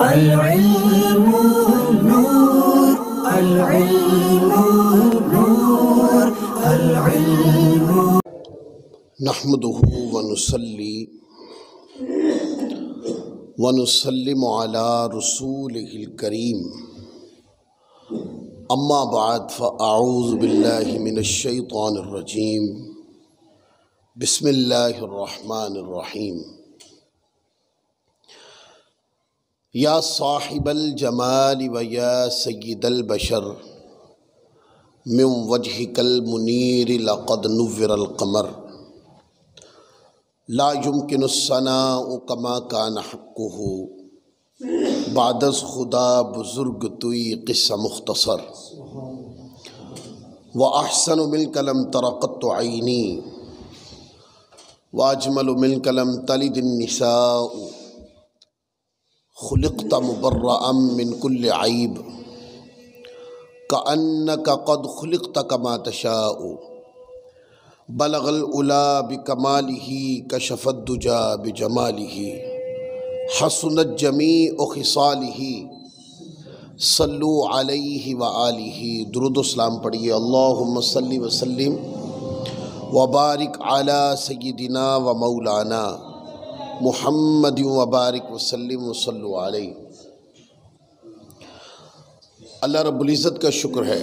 العلم نور، العلم نور، العلم. نحمده ونصلي ونسلم على رسوله الكريم، اما بعد فاعوذ باللہ من الشیطان الرجیم، بسم اللہ الرحمن الرحیم۔ یا صاحب الجمال و یا سید البشر، من وجهک المنیر لقد نور القمر، لا يمكن الثناء كما كان حقه، بعد از خدا بزرگ توی قصہ مختصر، وأحسن منك لم تر قط عینی، وأجمل منك لم تلد النساء، خلقت مبرأ من كل عیب، كأنك قد خلقت كما تشاء، بلغ العلا بکمالہ، کشف الدجا بجمالہ، حسنت جمیع خصالہ، صلو علیہ وآلہ۔ درود و سلام پڑھیے۔ اللہم صلی وسلم وبارک علی سیدنا و مولانا محمد وبارک وسلم وصلو علیہ۔ اللہ رب العزت کا شکر ہے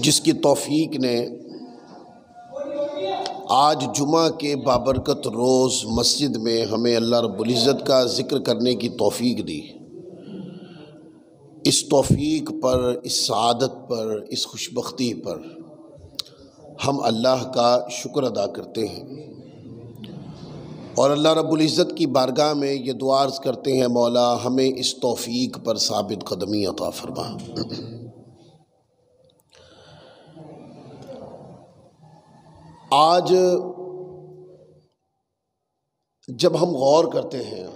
جس کی توفیق نے آج جمعہ کے بابرکت روز مسجد میں ہمیں اللہ رب العزت کا ذکر کرنے کی توفیق دی۔ اس توفیق پر، اس سعادت پر، اس خوشبختی پر ہم اللہ کا شکر ادا کرتے ہیں، اور اللہ رب العزت کی بارگاہ میں یہ دعا عرض کرتے ہیں، مولا ہمیں اس توفیق پر ثابت قدمی عطا فرما۔ آج جب ہم غور کرتے ہیں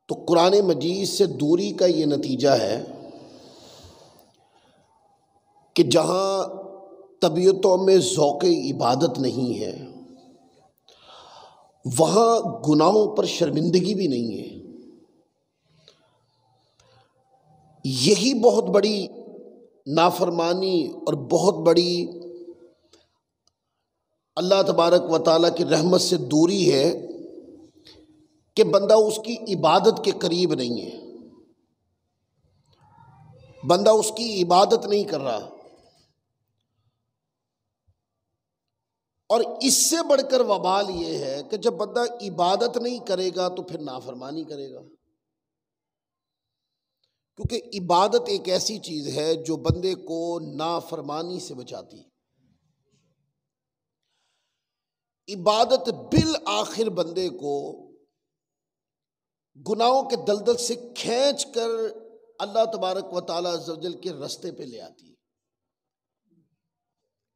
تو قرآن مجید سے دوری کا یہ نتیجہ ہے کہ جہاں طبیعتوں میں ذوق عبادت نہیں ہے، وہاں گناہوں پر شرمندگی بھی نہیں ہے۔ یہی بہت بڑی نافرمانی اور بہت بڑی اللہ تبارک و تعالیٰ کی رحمت سے دوری ہے کہ بندہ اس کی عبادت کے قریب نہیں ہے، بندہ اس کی عبادت نہیں کر رہا، اور اس سے بڑھ کر وبال یہ ہے کہ جب بندہ عبادت نہیں کرے گا تو پھر نافرمانی کرے گا، کیونکہ عبادت ایک ایسی چیز ہے جو بندے کو نافرمانی سے بچاتی۔ عبادت بالآخر بندے کو گناہوں کے دلدل سے کھینچ کر اللہ تبارک و تعالیٰ عز و جل کے رستے پہ لے آتی۔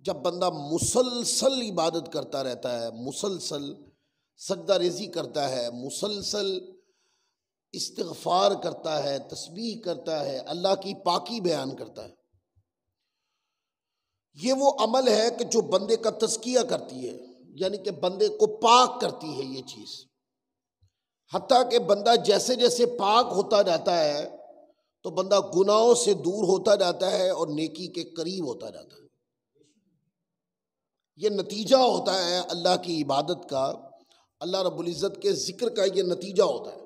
جب بندہ مسلسل عبادت کرتا رہتا ہے، مسلسل سجدہ ریزی کرتا ہے، مسلسل استغفار کرتا ہے، تسبیح کرتا ہے، اللہ کی پاکی بیان کرتا ہے، یہ وہ عمل ہے کہ جو بندے کا تزکیہ کرتی ہے، یعنی کہ بندے کو پاک کرتی ہے یہ چیز۔ حتیٰ کہ بندہ جیسے جیسے پاک ہوتا جاتا ہے تو بندہ گناہوں سے دور ہوتا جاتا ہے اور نیکی کے قریب ہوتا جاتا ہے۔ یہ نتیجہ ہوتا ہے اللہ کی عبادت کا، اللہ رب العزت کے ذکر کا یہ نتیجہ ہوتا ہے۔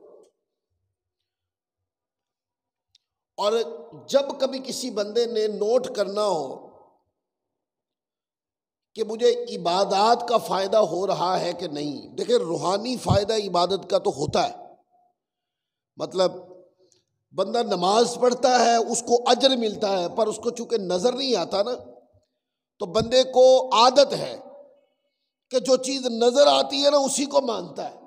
اور جب کبھی کسی بندے نے نوٹ کرنا ہو کہ مجھے عبادات کا فائدہ ہو رہا ہے کہ نہیں، دیکھیں روحانی فائدہ عبادت کا تو ہوتا ہے، مطلب بندہ نماز پڑھتا ہے اس کو اجر ملتا ہے، پر اس کو چونکہ نظر نہیں آتا نا، تو بندے کو عادت ہے کہ جو چیز نظر آتی ہے نا اسی کو مانتا ہے،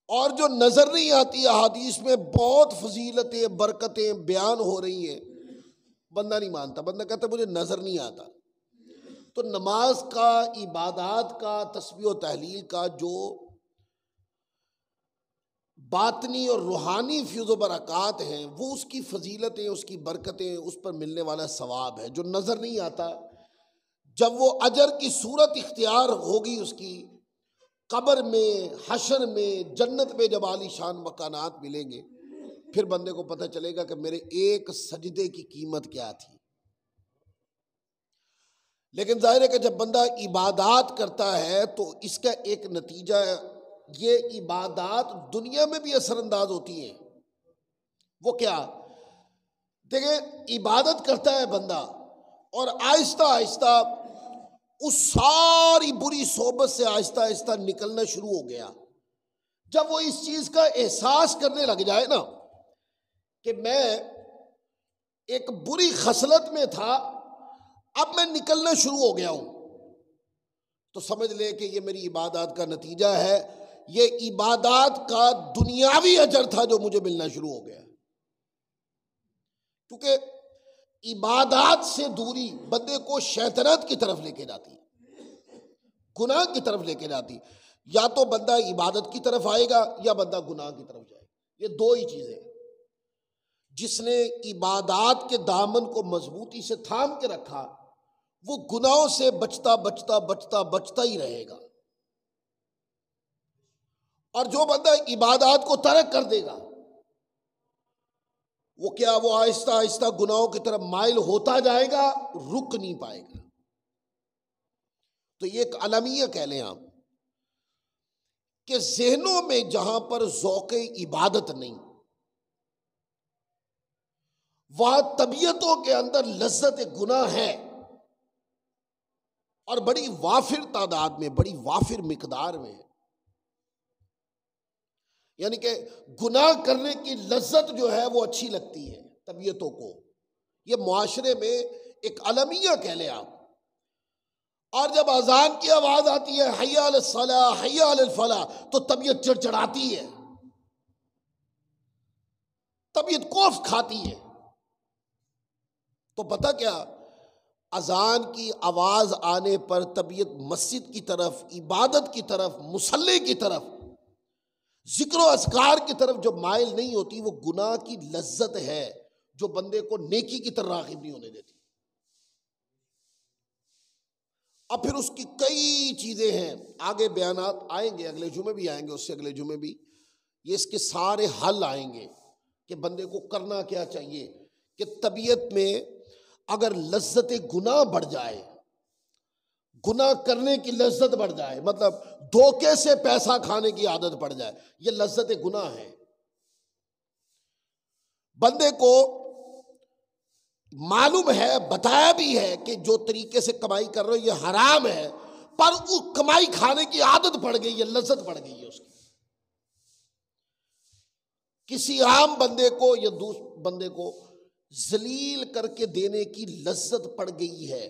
اور جو نظر نہیں آتی، احادیث میں بہت فضیلتیں برکتیں بیان ہو رہی ہیں، بندہ نہیں مانتا، بندہ کہتا ہے مجھے نظر نہیں آتا۔ تو نماز کا، عبادات کا، تسبیح و تحلیل کا جو باطنی اور روحانی فیض و برکات ہیں، وہ اس کی فضیلتیں، اس کی برکتیں، اس پر ملنے والا ثواب ہے جو نظر نہیں آتا۔ جب وہ اجر کی صورت اختیار ہوگی اس کی، قبر میں، حشر میں، جنت میں جب عالی شان مکانات ملیں گے، پھر بندے کو پتہ چلے گا کہ میرے ایک سجدے کی قیمت کیا تھی۔ لیکن ظاہر ہے کہ جب بندہ عبادات کرتا ہے تو اس کا ایک نتیجہ ہے، یہ عبادات دنیا میں بھی اثر انداز ہوتی ہیں۔ وہ کیا؟ دیکھیں، عبادت کرتا ہے بندہ اور آہستہ آہستہ اس ساری بری صحبت سے آہستہ آہستہ نکلنا شروع ہو گیا۔ جب وہ اس چیز کا احساس کرنے لگ جائے نا کہ میں ایک بری خصلت میں تھا، اب میں نکلنا شروع ہو گیا ہوں، تو سمجھ لے کہ یہ میری عبادات کا نتیجہ ہے، یہ عبادات کا دنیاوی اجر تھا جو مجھے ملنا شروع ہو گیا۔ کیونکہ عبادات سے دوری بندے کو شیطنت کی طرف لے کے جاتی ہے، گناہ کی طرف لے کے جاتی۔ یا تو بندہ عبادت کی طرف آئے گا یا بندہ گناہ کی طرف جائے گا، یہ دو ہی چیزیں ہیں۔ جس نے عبادات کے دامن کو مضبوطی سے تھام کے رکھا، وہ گناہوں سے بچتا بچتا بچتا بچتا ہی رہے گا، اور جو بندہ عبادات کو ترک کر دے گا وہ کیا؟ وہ آہستہ آہستہ گناہوں کی طرف مائل ہوتا جائے گا، رک نہیں پائے گا۔ تو یہ ایک المیہ کہہ لیں آپ کہ ذہنوں میں جہاں پر ذوق عبادت نہیں، وہاں طبیعتوں کے اندر لذت گناہ ہے، اور بڑی وافر تعداد میں، بڑی وافر مقدار میں ہے۔ یعنی کہ گناہ کرنے کی لذت جو ہے وہ اچھی لگتی ہے طبیعتوں کو، یہ معاشرے میں ایک المیہ کہہ لیں آپ۔ اور جب اذان کی آواز آتی ہے، حی علی الصلاۃ حی علی الفلاح، تو طبیعت چڑچڑاتی ہے، طبیعت کوف کھاتی ہے۔ تو پتہ کیا؟ اذان کی آواز آنے پر طبیعت مسجد کی طرف، عبادت کی طرف، مصلی کی طرف، ذکر و اذکار کی طرف جو مائل نہیں ہوتی، وہ گناہ کی لذت ہے جو بندے کو نیکی کی طرف راغب نہیں ہونے دیتی۔ اب پھر اس کی کئی چیزیں ہیں، آگے بیانات آئیں گے، اگلے جمعے بھی آئیں گے، اس سے اگلے جمعے بھی، یہ اس کے سارے حل آئیں گے کہ بندے کو کرنا کیا چاہیے کہ طبیعت میں اگر لذت گناہ بڑھ جائے، گناہ کرنے کی لذت بڑھ جائے، مطلب دھوکے سے پیسہ کھانے کی عادت پڑ جائے، یہ لذت گناہ ہے۔ بندے کو معلوم ہے، بتایا بھی ہے کہ جو طریقے سے کمائی کر رہے ہو یہ حرام ہے، پر وہ کمائی کھانے کی عادت پڑ گئی ہے، لذت پڑ گئی ہے اس کی۔ کسی عام بندے کو یا دوسرے بندے کو ذلیل کر کے دینے کی لذت پڑ گئی ہے،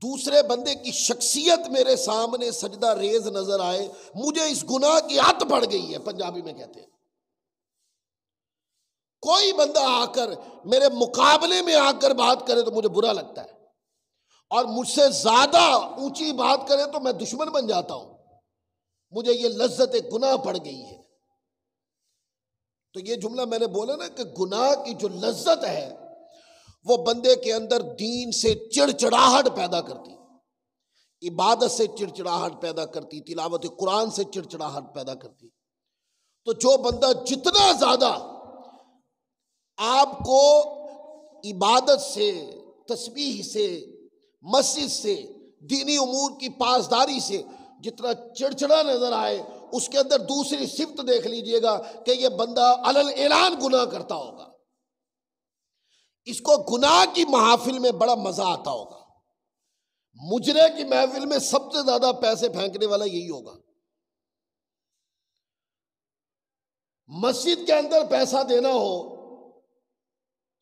دوسرے بندے کی شخصیت میرے سامنے سجدہ ریز نظر آئے، مجھے اس گناہ کی عادت پڑ گئی ہے، پنجابی میں کہتے ہیں۔ کوئی بندہ آ کر میرے مقابلے میں آ کر بات کرے تو مجھے برا لگتا ہے، اور مجھ سے زیادہ اونچی بات کرے تو میں دشمن بن جاتا ہوں، مجھے یہ لذت گناہ پڑ گئی ہے۔ تو یہ جملہ میں نے بولا نا کہ گناہ کی جو لذت ہے وہ بندے کے اندر دین سے چڑچڑاہٹ پیدا کرتی، عبادت سے چڑچڑاہٹ پیدا کرتی، تلاوت قرآن سے چڑچڑاہٹ پیدا کرتی۔ تو جو بندہ جتنا زیادہ آپ کو عبادت سے، تسبیح سے، مسجد سے، دینی امور کی پاسداری سے جتنا چڑچڑا نظر آئے، اس کے اندر دوسری صفت دیکھ لیجئے گا کہ یہ بندہ علل اعلان گناہ کرتا ہوگا، اس کو گناہ کی محافل میں بڑا مزہ آتا ہوگا، مجرے کی محفل میں سب سے زیادہ پیسے پھینکنے والا یہی ہوگا۔ مسجد کے اندر پیسہ دینا ہو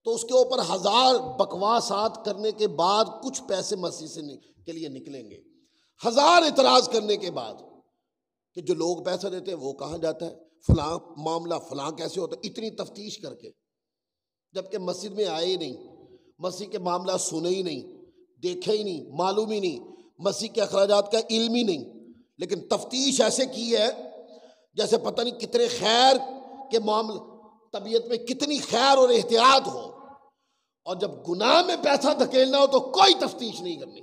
تو اس کے اوپر 1000 بکواسات کرنے کے بعد کچھ پیسے مسجد سے کے لیے نکلیں گے، 1000 اعتراض کرنے کے بعد کہ جو لوگ پیسہ دیتے ہیں وہ کہاں جاتا ہے، فلاں معاملہ فلاں کیسے ہوتا ہے، اتنی تفتیش کر کے، جبکہ مسجد میں آئے ہی نہیں، مسجد کے معاملہ سنے ہی نہیں، دیکھے ہی نہیں، معلوم ہی نہیں، مسجد کے اخراجات کا علم ہی نہیں، لیکن تفتیش ایسے کی ہے جیسے پتہ نہیں کتنے خیر کے معاملے، طبیعت میں کتنی خیر اور احتیاط ہو، اور جب گناہ میں پیسہ دھکیلنا ہو تو کوئی تفتیش نہیں کرنی.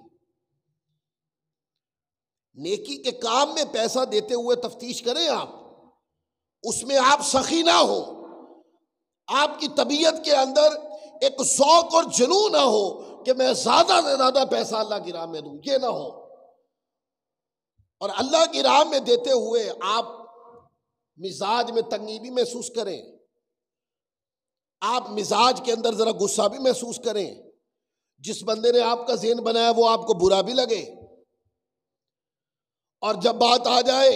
نیکی کے کام میں پیسہ دیتے ہوئے تفتیش کریں آپ، اس میں آپ سخی نہ ہو، آپ کی طبیعت کے اندر ایک ذوق اور جنون نہ ہو کہ میں زیادہ سے زیادہ پیسہ اللہ کی راہ میں دوں، یہ نہ ہو. اور اللہ کی راہ میں دیتے ہوئے آپ مزاج میں تنگی بھی محسوس کریں، آپ مزاج کے اندر ذرا غصہ بھی محسوس کریں. جس بندے نے آپ کا ذہن بنایا وہ آپ کو برا بھی لگے، اور جب بات آ جائے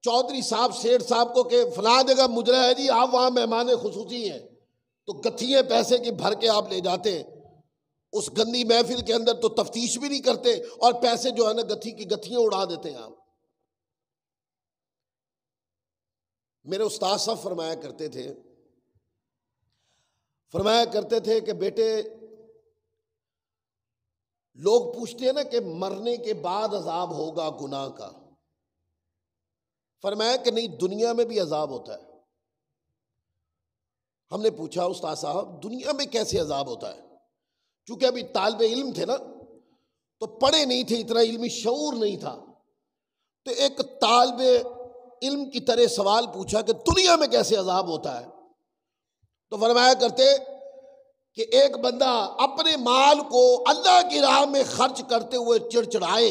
چودھری صاحب سیٹھ صاحب کو کہ فلاں جگہ مجرا ہے جی، آپ وہاں مہمان خصوصی ہیں، تو گتھیے پیسے کی بھر کے آپ لے جاتے ہیں اس گندی محفل کے اندر، تو تفتیش بھی نہیں کرتے اور پیسے جو ہے نا گتھی کی گتھیاں اڑا دیتے ہیں آپ. میرے استاد صاحب فرمایا کرتے تھے کہ بیٹے، لوگ پوچھتے ہیں نا کہ مرنے کے بعد عذاب ہوگا گناہ کا. فرمایا کہ نہیں، دنیا میں بھی عذاب ہوتا ہے. ہم نے پوچھا استاد صاحب دنیا میں کیسے عذاب ہوتا ہے؟ چونکہ ابھی طالب علم تھے نا، تو پڑھے نہیں تھے، اتنا علمی شعور نہیں تھا، تو ایک طالب علم کی طرح سوال پوچھا کہ دنیا میں کیسے عذاب ہوتا ہے؟ تو فرمایا کرتے کہ ایک بندہ اپنے مال کو اللہ کی راہ میں خرچ کرتے ہوئے چڑچڑائے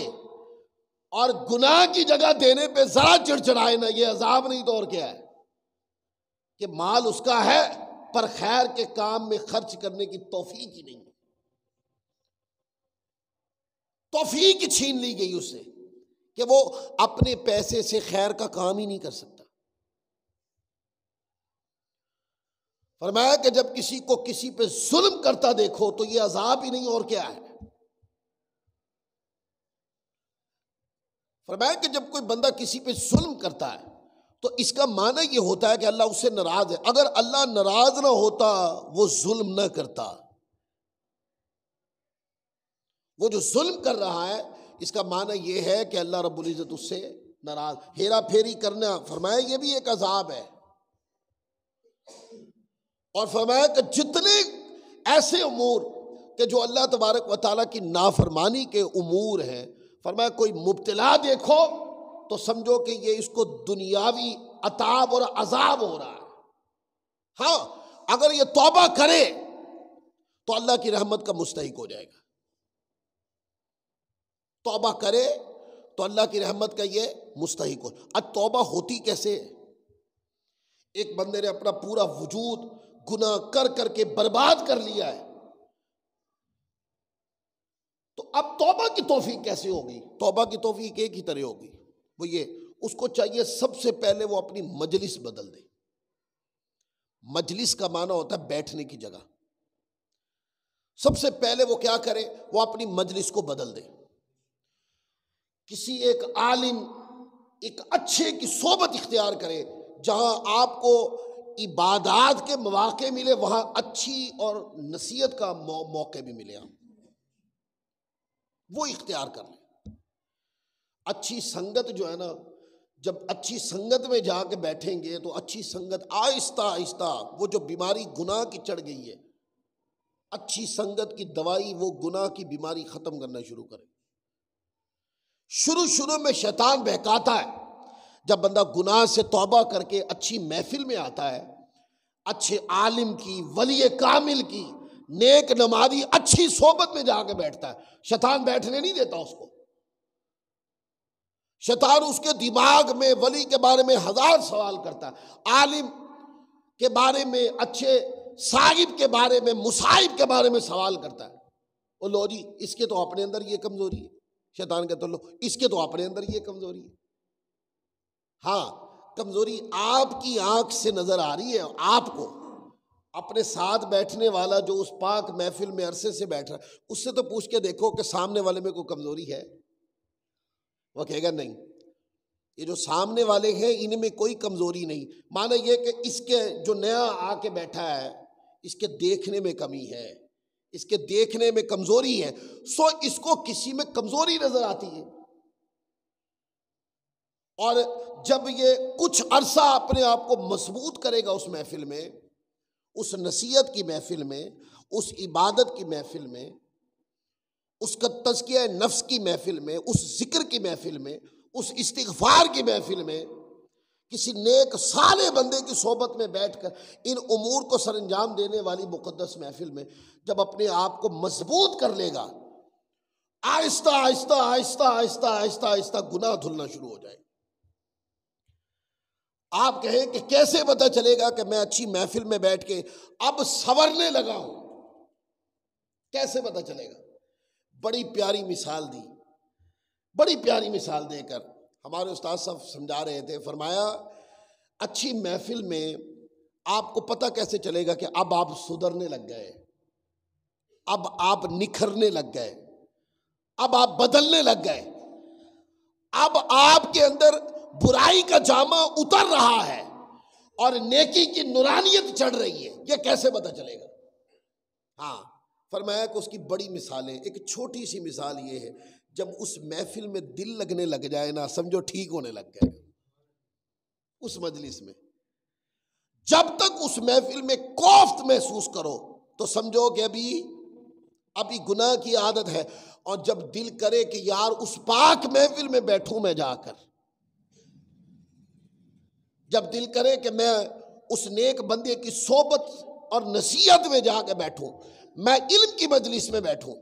اور گناہ کی جگہ دینے پہ ذرا چڑچڑائے نا، یہ عذاب نہیں تو اور کیا ہے؟ کہ مال اس کا ہے پر خیر کے کام میں خرچ کرنے کی توفیق ہی نہیں، توفیق چھین لی گئی اس سے کہ وہ اپنے پیسے سے خیر کا کام ہی نہیں کر سکتا. فرمایا کہ جب کسی کو کسی پہ ظلم کرتا دیکھو تو یہ عذاب ہی نہیں اور کیا ہے. فرمایا کہ جب کوئی بندہ کسی پہ ظلم کرتا ہے تو اس کا معنی یہ ہوتا ہے کہ اللہ اس سے ناراض ہے. اگر اللہ ناراض نہ ہوتا وہ ظلم نہ کرتا. وہ جو ظلم کر رہا ہے اس کا معنی یہ ہے کہ اللہ رب العزت اس سے ناراض. ہیرا پھیری کرنا، فرمایا یہ بھی ایک عذاب ہے. اور فرمایا کہ جتنے ایسے امور کہ جو اللہ تبارک و تعالیٰ کی نافرمانی کے امور ہیں، فرمایا کوئی مبتلا دیکھو تو سمجھو کہ یہ اس کو دنیاوی عذاب اور عذاب ہو رہا ہے. ہاں اگر یہ توبہ کرے تو اللہ کی رحمت کا مستحق ہو جائے گا. توبہ کرے تو اللہ کی رحمت کا یہ مستحق ہو. اب توبہ ہوتی کیسے؟ ایک بندے نے اپنا پورا وجود گناہ کر کر کے برباد کر لیا ہے، تو اب توبہ کی توفیق کیسے ہوگی؟ توبہ کی توفیق ایک ہی طرح ہوگی، وہ یہ اس کو چاہیے سب سے پہلے وہ اپنی مجلس بدل دے. مجلس کا معنی ہوتا ہے بیٹھنے کی جگہ. سب سے پہلے وہ کیا کرے؟ وہ اپنی مجلس کو بدل دے. کسی ایک عالم، ایک اچھے کی صحبت اختیار کرے جہاں آپ کو عبادات کے مواقع ملے، وہاں اچھی اور نصیحت کا موقع بھی ملے، وہ اختیار کر لیں. اچھی سنگت جو ہے نا، جب اچھی سنگت میں جا کے بیٹھیں گے تو اچھی سنگت آہستہ آہستہ وہ جو بیماری گناہ کی چڑھ گئی ہے، اچھی سنگت کی دوائی وہ گناہ کی بیماری ختم کرنا شروع کرے. شروع میں شیطان بہکاتا ہے. جب بندہ گناہ سے توبہ کر کے اچھی محفل میں آتا ہے، اچھے عالم کی، ولی کامل کی، نیک نمازی اچھی صحبت میں جا کے بیٹھتا ہے، شیطان بیٹھنے نہیں دیتا اس کو. شیطان اس کے دماغ میں ولی کے بارے میں ہزار سوال کرتا ہے، عالم کے بارے میں، اچھے صاحب کے بارے میں، مصاحب کے بارے میں سوال کرتا ہے. وہ لو جی اس کے تو اپنے اندر یہ کمزوری ہے. شیطان کہتا لو اس کے تو اپنے اندر یہ کمزوری ہے. ہاں کمزوری آپ کی آنکھ سے نظر آ رہی ہے. آپ کو اپنے ساتھ بیٹھنے والا جو اس پاک محفل میں عرصے سے بیٹھ رہا ہے، اس سے تو پوچھ کے دیکھو کہ سامنے والے میں کوئی کمزوری ہے. وہ کہے گا نہیں، یہ جو سامنے والے ہیں ان میں کوئی کمزوری نہیں. مانا یہ کہ اس کے جو نیا آ کے بیٹھا ہے اس کے دیکھنے میں کمی ہے، اس کے دیکھنے میں کمزوری ہے، سو اس کو کسی میں کمزوری نظر آتی ہے. اور جب یہ کچھ عرصہ اپنے آپ کو مضبوط کرے گا اس محفل میں، اس نصیحت کی محفل میں، اس عبادت کی محفل میں، اس کا تزکیہ نفس کی محفل میں، اس ذکر کی محفل میں، اس استغفار کی محفل میں، کسی نیک صالح بندے کی صحبت میں بیٹھ کر ان امور کو سر انجام دینے والی مقدس محفل میں جب اپنے آپ کو مضبوط کر لے گا، آہستہ آہستہ آہستہ آہستہ آہستہ آہستہ گناہ دھلنا شروع ہو جائے گا۔ آپ کہیں کہ کیسے پتہ چلے گا کہ میں اچھی محفل میں بیٹھ کے اب سنورنے لگا ہوں؟ کیسے پتہ چلے گا؟ بڑی پیاری مثال دی، بڑی پیاری مثال دے کر ہمارے استاد صاحب سمجھا رہے تھے، فرمایا اچھی محفل میں آپ کو پتہ کیسے چلے گا کہ اب آپ سدھرنے لگ گئے، اب آپ نکھرنے لگ گئے، اب آپ بدلنے لگ گئے، اب آپ کے اندر برائی کا جامہ اتر رہا ہے اور نیکی کی نورانیت چڑھ رہی ہے، یہ کیسے پتہ چلے گا؟ ہاں، فرمایا کہ اس کی بڑی مثالیں، ایک چھوٹی سی مثال یہ ہے، جب اس محفل میں دل لگنے لگ جائے نا، سمجھو ٹھیک ہونے لگ گئے اس مجلس میں۔ جب تک اس محفل میں کوفت محسوس کرو تو سمجھو کہ ابھی گناہ کی عادت ہے، اور جب دل کرے کہ یار اس پاک محفل میں بیٹھوں میں جا کر، جب دل کرے کہ میں اس نیک بندے کی صحبت اور نصیحت میں جا کے بیٹھوں، میں علم کی مجلس میں بیٹھوں،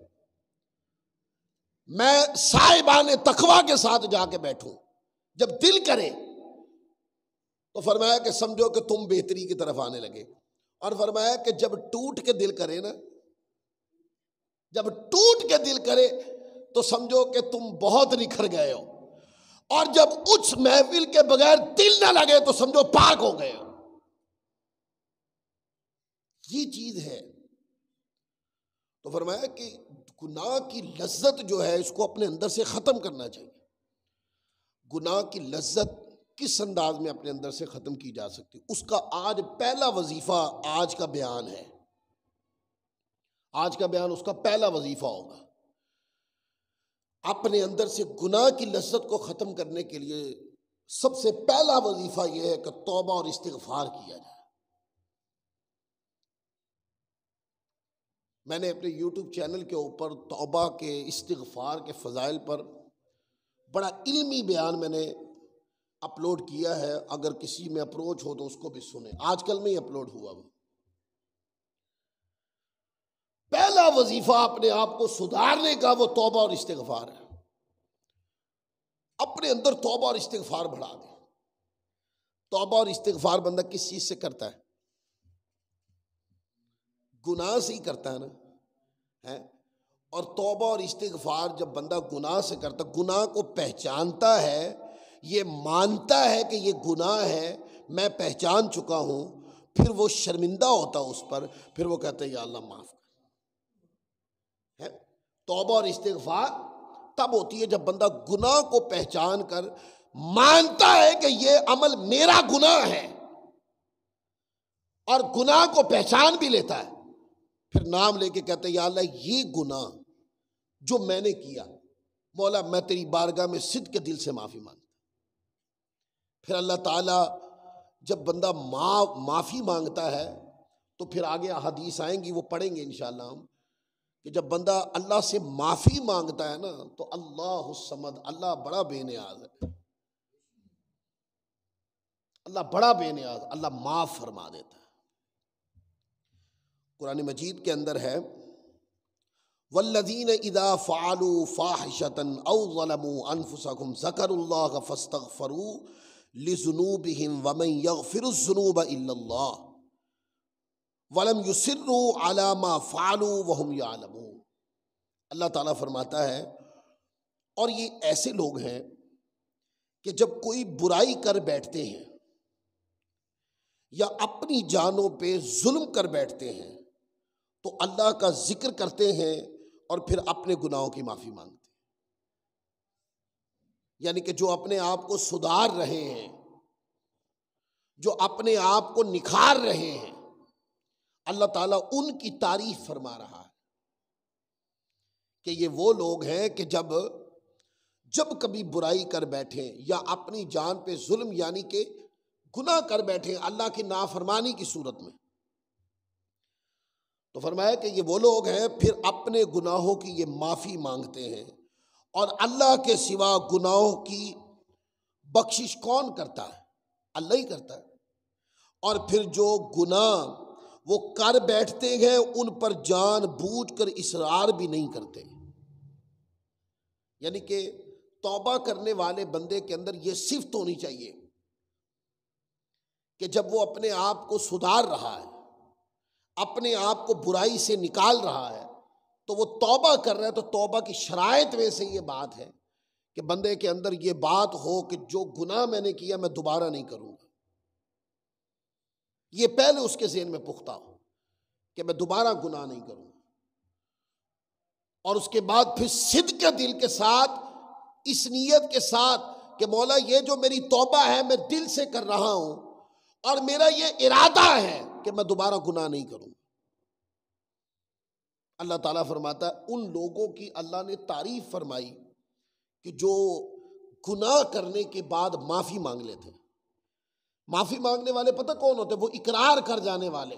میں صاحبان تقویٰ کے ساتھ جا کے بیٹھوں، جب دل کرے تو فرمایا کہ سمجھو کہ تم بہتری کی طرف آنے لگے۔ اور فرمایا کہ جب ٹوٹ کے دل کرے نا، جب ٹوٹ کے دل کرے تو سمجھو کہ تم بہت نکھر گئے ہو، اور جب اس محفل کے بغیر دل نہ لگے تو سمجھو پاک ہو گئے ہو۔ یہ چیز ہے۔ تو فرمایا کہ گناہ کی لذت جو ہے اس کو اپنے اندر سے ختم کرنا چاہیے۔ گناہ کی لذت کس انداز میں اپنے اندر سے ختم کی جا سکتی؟ اس کا آج پہلا وظیفہ آج کا بیان ہے، آج کا بیان اس کا پہلا وظیفہ ہوگا۔ اپنے اندر سے گناہ کی لذت کو ختم کرنے کے لیے سب سے پہلا وظیفہ یہ ہے کہ توبہ اور استغفار کیا جائے۔ میں نے اپنے یوٹیوب چینل کے اوپر توبہ کے، استغفار کے فضائل پر بڑا علمی بیان میں نے اپلوڈ کیا ہے، اگر کسی میں اپروچ ہو تو اس کو بھی سنیں، آج کل میں ہی اپلوڈ ہوا وہ۔ پہلا وظیفہ اپنے آپ کو سدھارنے کا وہ توبہ اور استغفار ہے۔ اپنے اندر توبہ اور استغفار بڑھا دے۔ توبہ اور استغفار بندہ کس چیز سے کرتا ہے؟ گناہ سے ہی کرتا ہے نا، اور توبہ اور استغفار جب بندہ گناہ سے کرتا، گناہ کو پہچانتا ہے، یہ مانتا ہے کہ یہ گناہ ہے، میں پہچان چکا ہوں، پھر وہ شرمندہ ہوتا اس پر، پھر وہ کہتا ہے یا اللہ معاف کر۔ توبہ اور استغفار تب ہوتی ہے جب بندہ گناہ کو پہچان کر مانتا ہے کہ یہ عمل میرا گناہ ہے، اور گناہ کو پہچان بھی لیتا ہے، پھر نام لے کے کہتے ہیں یا اللہ یہ گناہ جو میں نے کیا، مولا میں تیری بارگاہ میں صدق کے دل سے معافی مانگتا۔ پھر اللہ تعالیٰ جب بندہ معافی مانگتا ہے تو پھر آگے حدیث آئیں گی، وہ پڑھیں گے انشاءاللہ ہم، کہ جب بندہ اللہ سے معافی مانگتا ہے نا تو اللہ الصمد، اللہ بڑا بے نیاز ہے، اللہ بڑا بے نیاز، اللہ معاف فرما دیتا ہے۔ قرآن مجید کے اندر ہے والذین اذا فعلوا فاحشۃ او ظلموا انفسهم ذکروا اللہ فاستغفروا لذنوبهم ومن یغفر الذنوب الا اللہ ولم یصروا علی ما فعلوا وهم یعلمون۔ اللہ تعالیٰ فرماتا ہے، اور یہ ایسے لوگ ہیں کہ جب کوئی برائی کر بیٹھتے ہیں یا اپنی جانوں پہ ظلم کر بیٹھتے ہیں تو اللہ کا ذکر کرتے ہیں اور پھر اپنے گناہوں کی معافی مانگتے ہیں۔ یعنی کہ جو اپنے آپ کو سدھار رہے ہیں، جو اپنے آپ کو نکھار رہے ہیں، اللہ تعالیٰ ان کی تعریف فرما رہا ہے کہ یہ وہ لوگ ہیں کہ جب کبھی برائی کر بیٹھیں یا اپنی جان پہ ظلم یعنی کہ گناہ کر بیٹھیں اللہ کی نافرمانی کی صورت میں، تو فرمایا کہ یہ وہ لوگ ہیں پھر اپنے گناہوں کی یہ معافی مانگتے ہیں، اور اللہ کے سوا گناہوں کی بخشش کون کرتا ہے؟ اللہ ہی کرتا ہے۔ اور پھر جو گناہ وہ کر بیٹھتے ہیں ان پر جان بوجھ کر اصرار بھی نہیں کرتے، یعنی کہ توبہ کرنے والے بندے کے اندر یہ صفت ہونی چاہیے کہ جب وہ اپنے آپ کو سدھار رہا ہے، اپنے آپ کو برائی سے نکال رہا ہے، تو وہ توبہ کر رہا ہے، تو توبہ کی شرائط میں سے یہ بات ہے کہ بندے کے اندر یہ بات ہو کہ جو گناہ میں نے کیا میں دوبارہ نہیں کروں گا، یہ پہلے اس کے ذہن میں پختہ ہو کہ میں دوبارہ گناہ نہیں کروں گا، اور اس کے بعد پھر صدق کے دل کے ساتھ، اس نیت کے ساتھ کہ مولا یہ جو میری توبہ ہے میں دل سے کر رہا ہوں، اور میرا یہ ارادہ ہے کہ میں دوبارہ گناہ نہیں کروں۔ اللہ تعالیٰ فرماتا ہے ان لوگوں کی اللہ نے تعریف فرمائی کہ جو گناہ کرنے کے بعد معافی مانگ لیتے ہیں۔ معافی مانگنے والے پتہ کون ہوتے ہیں؟ وہ اقرار کر جانے والے،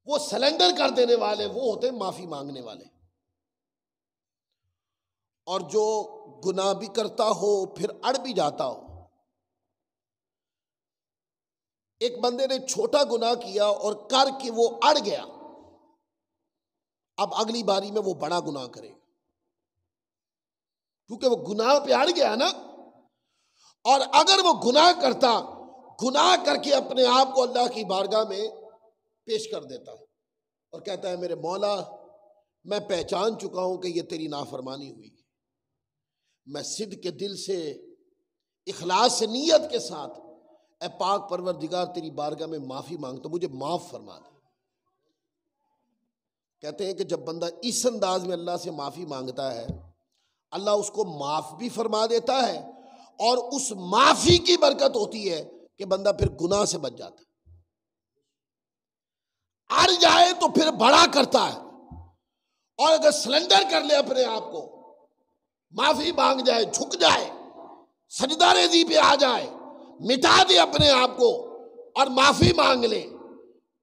وہ سلنڈر کر دینے والے، وہ ہوتے ہیں معافی مانگنے والے۔ اور جو گناہ بھی کرتا ہو پھر اڑ بھی جاتا ہو، ایک بندے نے چھوٹا گناہ کیا اور کر کے وہ اڑ گیا، اب اگلی باری میں وہ بڑا گناہ کرے گا، کیونکہ وہ گناہ پہ اڑ گیا نا۔ اور اگر وہ گناہ کرتا، گناہ کر کے اپنے آپ کو اللہ کی بارگاہ میں پیش کر دیتا اور کہتا ہے میرے مولا میں پہچان چکا ہوں کہ یہ تیری نافرمانی ہوئی، میں صدق کے دل سے، اخلاص سے، نیت کے ساتھ اے پاک پروردگار تیری بارگاہ میں معافی مانگتا ہوں، مجھے معاف فرما دے۔ کہتے ہیں کہ جب بندہ اس انداز میں اللہ سے معافی مانگتا ہے، اللہ اس کو معاف بھی فرما دیتا ہے، اور اس معافی کی برکت ہوتی ہے کہ بندہ پھر گناہ سے بچ جاتا ہے۔ اڑ جائے تو پھر بڑا کرتا ہے، اور اگر سلنڈر کر لے اپنے آپ کو، معافی مانگ جائے، جھک جائے، سجدہ ریزی پہ آ جائے، مٹا دے اپنے آپ کو اور معافی مانگ لے،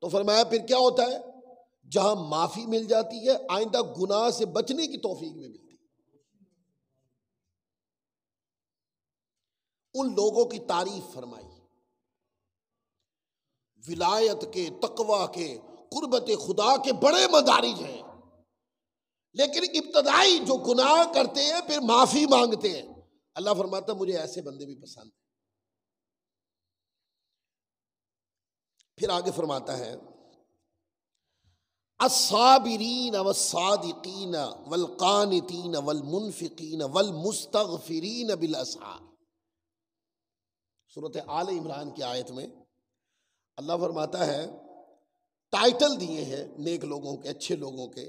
تو فرمایا پھر کیا ہوتا ہے؟ جہاں معافی مل جاتی ہے آئندہ گناہ سے بچنے کی توفیق بھی ملتی ہے۔ ان لوگوں کی تعریف فرمائی ولایت کے، تقوی کے، قربت خدا کے بڑے مدارج ہیں، لیکن ابتدائی جو گناہ کرتے ہیں پھر معافی مانگتے ہیں، اللہ فرماتا ہے مجھے ایسے بندے بھی پسند ہیں۔ پھر آگے فرماتا ہے الصابرین والصادقین والقانتین والمنفقین والمستغفرین بالاسحار۔ سورۃ آل عمران کی آیت میں اللہ فرماتا ہے، ٹائٹل دیے ہیں نیک لوگوں کے، اچھے لوگوں کے،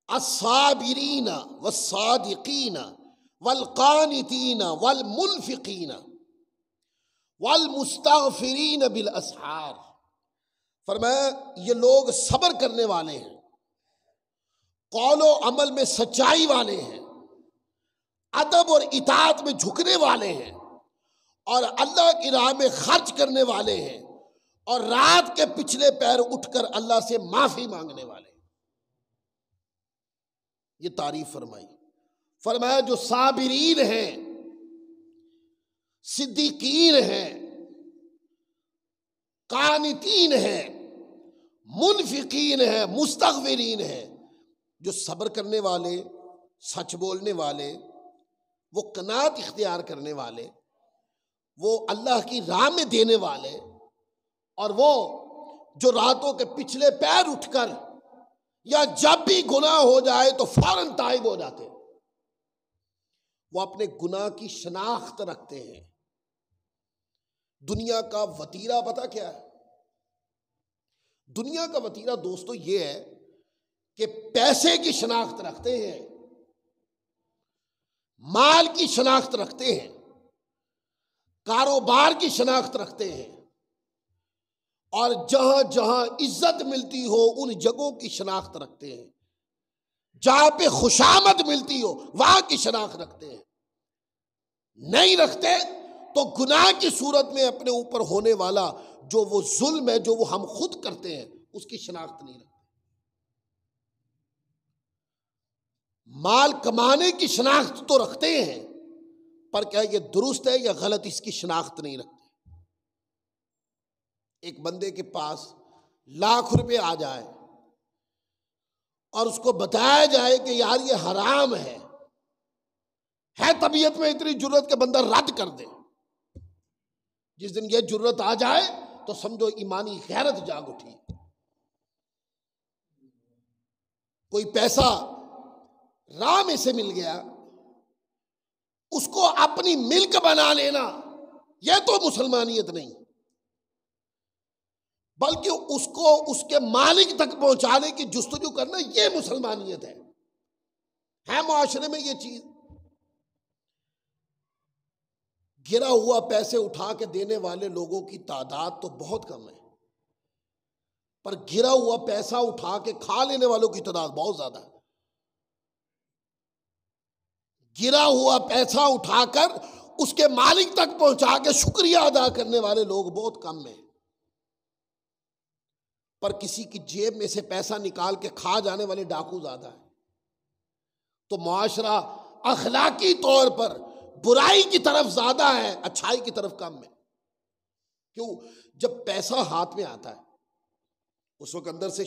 الصابرین والصادقین والقانتین والمنفقین والمستغفرین بالاسحار۔ فرمایا یہ لوگ صبر کرنے والے ہیں، قول و عمل میں سچائی والے ہیں، ادب اور اطاعت میں جھکنے والے ہیں، اور اللہ کی راہ میں خرچ کرنے والے ہیں، اور رات کے پچھلے پہر اٹھ کر اللہ سے معافی مانگنے والے ہیں۔ یہ تعریف فرمائی۔ فرمایا جو صابرین ہیں، صدیقین ہیں، قانتین ہیں، منفقین ہیں، مستغفرین ہیں، جو صبر کرنے والے، سچ بولنے والے، وہ قناعت اختیار کرنے والے، وہ اللہ کی راہ میں دینے والے، اور وہ جو راتوں کے پچھلے پیر اٹھ کر یا جب بھی گناہ ہو جائے تو فوراً تائب ہو جاتے ہیں، وہ اپنے گناہ کی شناخت رکھتے ہیں۔ دنیا کا وتیرہ پتہ کیا ہے؟ دنیا کا وتیرہ دوستو یہ ہے کہ پیسے کی شناخت رکھتے ہیں، مال کی شناخت رکھتے ہیں، کاروبار کی شناخت رکھتے ہیں، اور جہاں جہاں عزت ملتی ہو ان جگہوں کی شناخت رکھتے ہیں، جہاں پہ خوشامد ملتی ہو وہاں کی شناخت رکھتے ہیں۔ نہیں رکھتے تو گناہ کی صورت میں اپنے اوپر ہونے والا جو وہ ظلم ہے جو وہ ہم خود کرتے ہیں اس کی شناخت نہیں رکھتے۔ مال کمانے کی شناخت تو رکھتے ہیں، پر کیا یہ درست ہے یا غلط اس کی شناخت نہیں رکھتے۔ ایک بندے کے پاس لاکھ روپے آ جائے اور اس کو بتایا جائے کہ یار یہ حرام ہے طبیعت میں اتنی جرت کہ بندہ رد کر دے۔ جس دن یہ جرت آ جائے تو سمجھو ایمانی غیرت جاگ اٹھی۔ کوئی پیسہ راہ میں سے مل گیا، اس کو اپنی ملک بنا لینا، یہ تو مسلمانیت نہیں، بلکہ اس کو اس کے مالک تک پہنچانے کی جستجو کرنا یہ مسلمانیت ہے معاشرے میں یہ چیز۔ گرا ہوا پیسے اٹھا کے دینے والے لوگوں کی تعداد تو بہت کم ہے، پر گرا ہوا پیسہ اٹھا کے کھا لینے والوں کی تعداد بہت زیادہ ہے۔ گرا ہوا پیسہ اٹھا کر اس کے مالک تک پہنچا کے شکریہ ادا کرنے والے لوگ بہت کم ہیں، پر کسی کی جیب میں سے پیسہ نکال کے کھا جانے والے ڈاکو زیادہ ہیں۔ تو معاشرہ اخلاقی طور پر برائی کی طرف زیادہ ہے، اچھائی کی طرف کم ہے۔ کیوں؟ جب پیسہ ہاتھ میں آتا ہے اس وقت اندر سے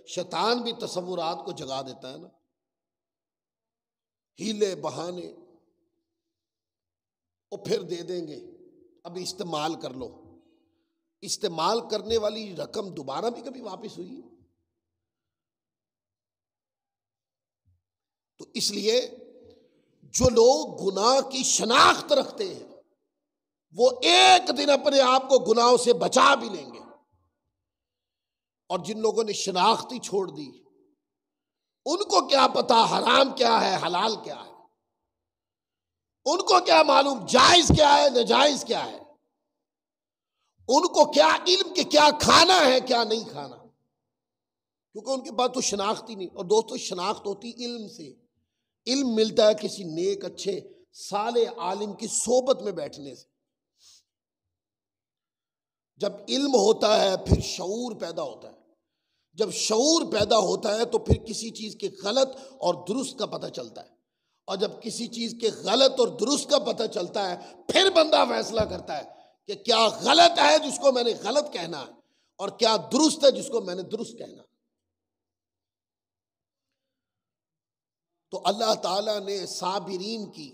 شیطان بھی تصورات کو جگا دیتا ہے نا، ہیلے بہانے، اور پھر دے دیں گے، اب استعمال کر لو۔ استعمال کرنے والی رقم دوبارہ بھی کبھی واپس ہوئی؟ تو اس لیے جو لوگ گناہ کی شناخت رکھتے ہیں وہ ایک دن اپنے آپ کو گناہوں سے بچا بھی لیں گے، اور جن لوگوں نے شناخت ہی چھوڑ دی ان کو کیا پتا حرام کیا ہے حلال کیا ہے، ان کو کیا معلوم جائز کیا ہے ناجائز کیا ہے، ان کو کیا علم کہ کیا کھانا ہے کیا نہیں کھانا، کیونکہ ان کے پاس تو شناخت ہی نہیں۔ اور دوستو شناخت ہوتی علم سے، علم ملتا ہے کسی نیک اچھے صالح عالم کی صحبت میں بیٹھنے سے۔ جب علم ہوتا ہے پھر شعور پیدا ہوتا ہے، جب شعور پیدا ہوتا ہے تو پھر کسی چیز کے غلط اور درست کا پتہ چلتا ہے، اور جب کسی چیز کے غلط اور درست کا پتہ چلتا ہے پھر بندہ فیصلہ کرتا ہے کہ کیا غلط ہے جس کو میں نے غلط کہنا ہے اور کیا درست ہے جس کو میں نے درست کہنا ہے۔ تو اللہ تعالیٰ نے صابرین کی،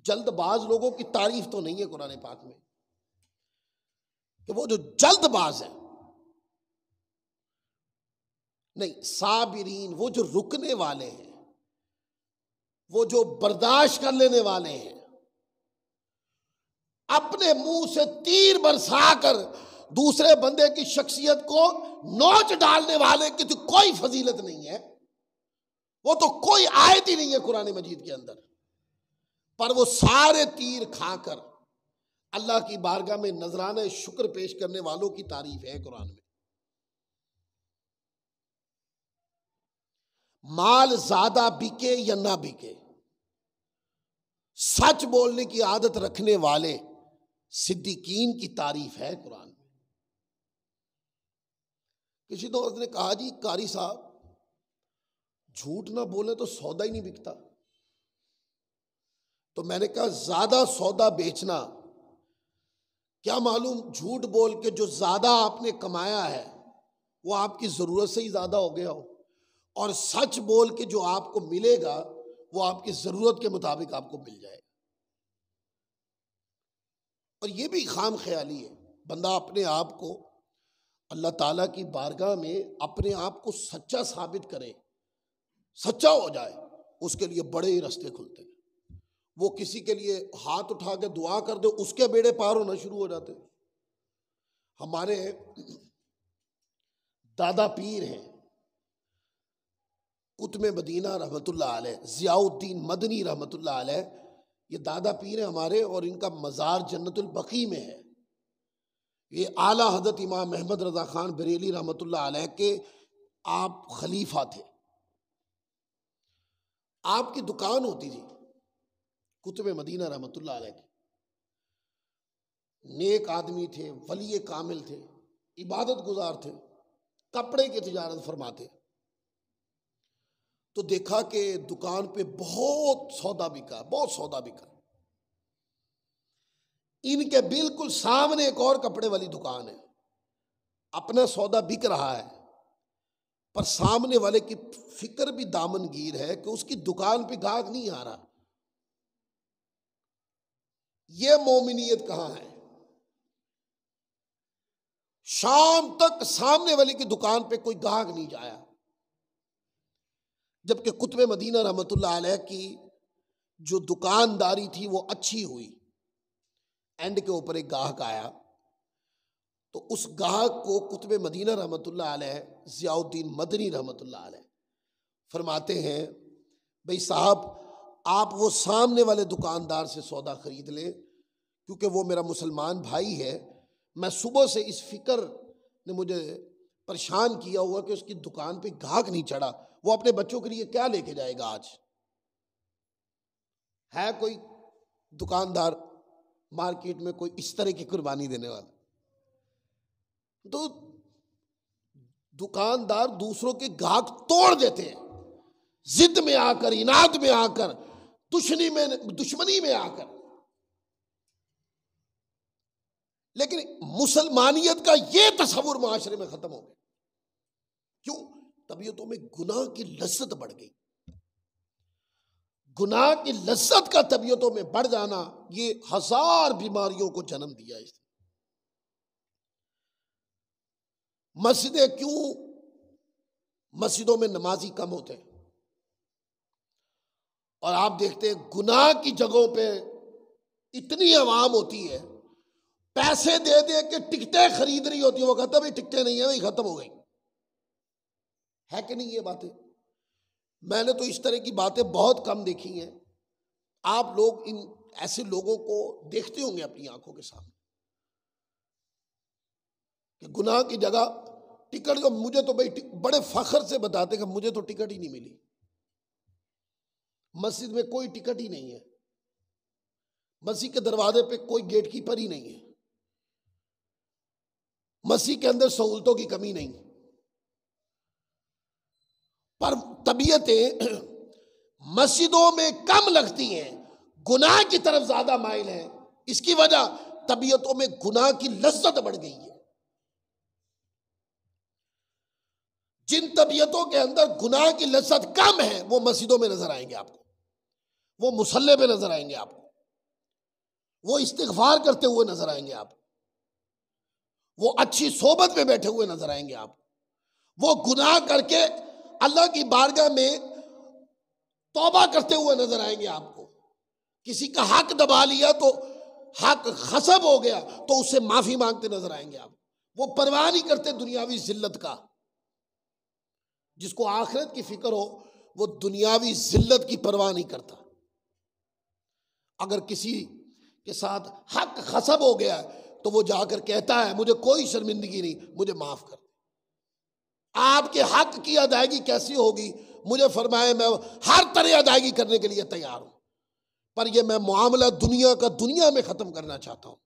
جلد باز لوگوں کی تعریف تو نہیں ہے قرآن پاک میں کہ وہ جو جلد باز ہے، نہیں، صابرین وہ جو رکنے والے ہیں، وہ جو برداشت کر لینے والے ہیں، اپنے منہ سے تیر برسا کر دوسرے بندے کی شخصیت کو نوچ ڈالنے والے کی تو کوئی فضیلت نہیں ہے، وہ تو کوئی آیت ہی نہیں ہے قرآن مجید کے اندر، پر وہ سارے تیر کھا کر اللہ کی بارگاہ میں نذرانہ شکر پیش کرنے والوں کی تعریف ہے قرآن میں۔ مال زیادہ بکے یا نہ بکے، سچ بولنے کی عادت رکھنے والے صدیقین کی تعریف ہے قرآن میں۔ کسی دوست نے کہا جی قاری صاحب جھوٹ نہ بولے تو سودا ہی نہیں بکتا، تو میں نے کہا زیادہ سودا بیچنا، کیا معلوم جھوٹ بول کے جو زیادہ آپ نے کمایا ہے وہ آپ کی ضرورت سے ہی زیادہ ہو گیا ہو، اور سچ بول کے جو آپ کو ملے گا وہ آپ کی ضرورت کے مطابق آپ کو مل جائے گا۔ اور یہ بھی خام خیالی ہے، بندہ اپنے آپ کو اللہ تعالیٰ کی بارگاہ میں اپنے آپ کو سچا ثابت کرے، سچا ہو جائے، اس کے لیے بڑے ہی رستے کھلتے ہیں۔ وہ کسی کے لیے ہاتھ اٹھا کے دعا کر دے اس کے بیڑے پار ہونا شروع ہو جاتے۔ ہمارے دادا پیر ہیں قطب مدینہ رحمۃ اللہ علیہ، ضیاء الدین مدنی رحمۃ اللہ علیہ، یہ دادا پیر ہیں ہمارے، اور ان کا مزار جنت البقیع میں ہے۔ یہ اعلیٰ حضرت امام احمد رضا خان بریلی رحمۃ اللہ علیہ کے آپ خلیفہ تھے۔ آپ کی دکان ہوتی تھی قطب مدینہ رحمۃ اللہ علیہ کی، نیک آدمی تھے، ولی کامل تھے، عبادت گزار تھے، کپڑے کی تجارت فرماتے۔ تو دیکھا کہ دکان پہ بہت سودا بکا، بہت سودا بکا۔ ان کے بالکل سامنے ایک اور کپڑے والی دکان ہے، اپنا سودا بک رہا ہے، پر سامنے والے کی فکر بھی دامن گیر ہے کہ اس کی دکان پہ گاہک نہیں آ رہا۔ یہ مومنیت کہاں ہے؟ شام تک سامنے والے کی دکان پہ کوئی گاہک نہیں جایا، جبکہ قطب مدینہ رحمۃ اللہ علیہ کی جو دکانداری تھی وہ اچھی ہوئی۔ اینڈ کے اوپر ایک گاہک آیا، تو اس گاہک کو قطب مدینہ رحمۃ اللہ علیہ ضیاء الدین مدنی رحمۃ اللہ علیہ فرماتے ہیں، بھئی صاحب آپ وہ سامنے والے دکاندار سے سودا خرید لیں، کیونکہ وہ میرا مسلمان بھائی ہے۔ میں صبح سے اس فکر نے مجھے پریشان کیا ہوا کہ اس کی دکان پہ گاہک نہیں چڑھا، وہ اپنے بچوں کے لیے کیا لے کے جائے گا آج؟ ہے کوئی دکاندار مارکیٹ میں کوئی اس طرح کی قربانی دینے والا؟ تو دکاندار دوسروں کے گاہک توڑ دیتے ہیں، ضد میں آ کر، اناد میں آ کر، دشمنی میں آ کر۔ لیکن مسلمانیت کا یہ تصور معاشرے میں ختم ہو گیا۔ کیوں؟ طبیعتوں میں گناہ کی لذت بڑھ گئی۔ گناہ کی لذت کا طبیعتوں میں بڑھ جانا، یہ ہزار بیماریوں کو جنم دیا۔ اس مسجدیں کیوں مسجدوں میں نمازی کم ہوتے ہیں، اور آپ دیکھتے ہیں گناہ کی جگہوں پہ اتنی عوام ہوتی ہے، پیسے دے دے کے ٹکٹیں خرید رہی ہوتی ہیں، وہ کہتا ہے بھائی ٹکٹیں نہیں ہیں، بھائی ختم ہو گئی۔ ہے کہ نہیں یہ باتیں؟ میں نے تو اس طرح کی باتیں بہت کم دیکھی ہیں۔ آپ لوگ ان ایسے لوگوں کو دیکھتے ہوں گے اپنی آنکھوں کے سامنے کہ گناہ کی جگہ ٹکٹ، جو مجھے تو بھائی بڑے فخر سے بتاتے کہ مجھے تو ٹکٹ ہی نہیں ملی، مسجد میں کوئی ٹکٹ ہی نہیں ہے، مسجد کے دروازے پہ کوئی گیٹ کیپر ہی نہیں ہے، مسجد کے اندر سہولتوں کی کمی نہیں، پر طبیعتیں مسجدوں میں کم لگتی ہیں، گناہ کی طرف زیادہ مائل ہیں۔ اس کی وجہ طبیعتوں میں گناہ کی لذت بڑھ گئی ہے۔ جن طبیعتوں کے اندر گناہ کی لذت کم ہے وہ مسجدوں میں نظر آئیں گے آپ کو، وہ مصلی پہ نظر آئیں گے آپ کو، وہ استغفار کرتے ہوئے نظر آئیں گے آپ کو، وہ اچھی صحبت میں بیٹھے ہوئے نظر آئیں گے آپ کو، وہ گناہ کر کے اللہ کی بارگاہ میں توبہ کرتے ہوئے نظر آئیں گے آپ کو۔ کسی کا حق دبا لیا تو حق غصب ہو گیا تو اس سے معافی مانگتے نظر آئیں گے آپ۔ وہ پرواہ نہیں کرتے دنیاوی ذلت کا۔ جس کو آخرت کی فکر ہو وہ دنیاوی ذلت کی پرواہ نہیں کرتا۔ اگر کسی کے ساتھ حق غصب ہو گیا تو وہ جا کر کہتا ہے مجھے کوئی شرمندگی نہیں، مجھے معاف کر۔ آپ کے حق کی ادائیگی کیسی ہوگی؟ مجھے فرمائے میں ہر طرح ادائیگی کرنے کے لیے تیار ہوں، پر یہ میں معاملہ دنیا کا دنیا میں ختم کرنا چاہتا ہوں